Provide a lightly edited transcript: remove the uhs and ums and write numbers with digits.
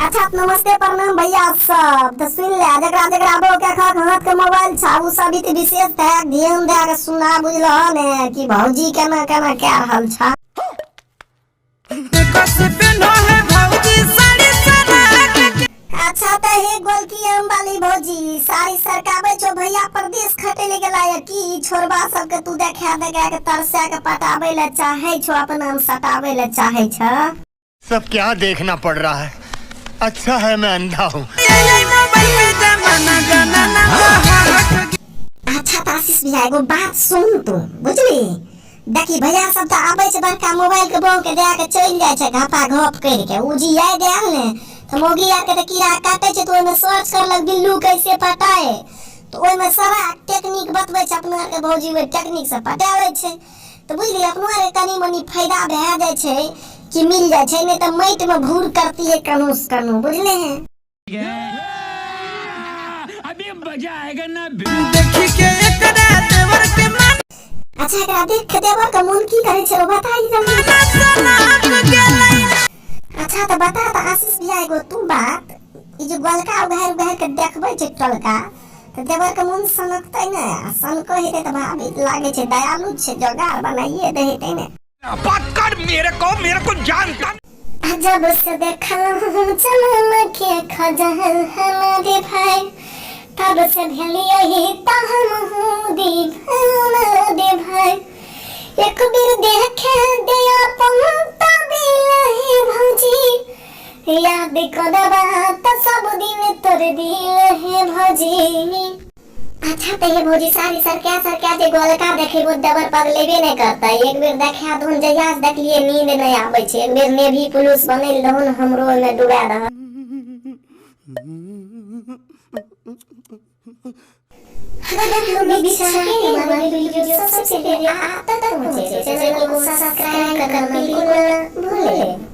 अच्छा नमस्ते प्रणाम भैया सब। तो सुन ले जकरा जकरा बो के हाथ के मोबाइल छा उ सब भी विशेष ध्यान दे के सुना बुझलो ने कि भौजी केना केना के रहल छा। अच्छा तो हे गोलकी वाली भौजी साड़ी सरकाबे छो भैया परदेश खटे ले गेला या की छोरबा सब के तू देखा देगा के तरसा के पटावे ले चाहे छो अपना में सटावे ले चाहे छ। सब क्या देखना पड़ रहा है, अच्छा है मैं अंधा हूँ। अच्छा आशीष भैया एगो बात सुन तू बुझली, देखी भैया सब तो आबे छे बड़का मोबाइल के बों के दे के चल जाय छे घपा घप कर के उजी आय गेल ने तो मोगी आ के त कीड़ा काटे छे तो ओय में सर्च करलक बिल्लू कैसे पटाए तो ओय में सारा टेक्निक बतबै छे अपना के भौजी ओय टेक्निक से पटावे छे। तो बुझली अपना रे तनी मनी फायदा भए जाय छे कि मिल जाय छे, नहीं तो मैट में भूर करती है कनूस कनू बुझले हैं। अभी मजा आएगा ना देखी के एकरा देवर के मन। अच्छा एकरा देख के देवर के मन की करे छे बताई जल्दी। अच्छा तो बता तो आशीष भैया एगो तू बात ई जो गोलका उघार उघार के देखबै छे टलका तो देवर के मन सनकतै ने सन कहिते तो भाभी लागे छे दयालु छे जोगार बनाइए देते ने। बात कर मेरे को जानता जब से देखा चमन के खजहल हमारे भाई तब से भेलिए ही तहम हूँ दे भाई एक बेर देखे दिया पहुँचता बिलहे भौजी याद करबा त सब दिन तोर दिल है भौजी। अच्छा तो ये भौजी सारी सरका जे गोलका देखे वो दबर पग लेबे नहीं करता, एक बेर देखा धुन जहिया से देखलिए नींद नहीं आवे छे, एक बेर ने भी पुलिस बनल रहन हमरो में डुबा रहा। सबसे पहले आता तक मुझे चैनल को सब्सक्राइब करना बिल्कुल भूले।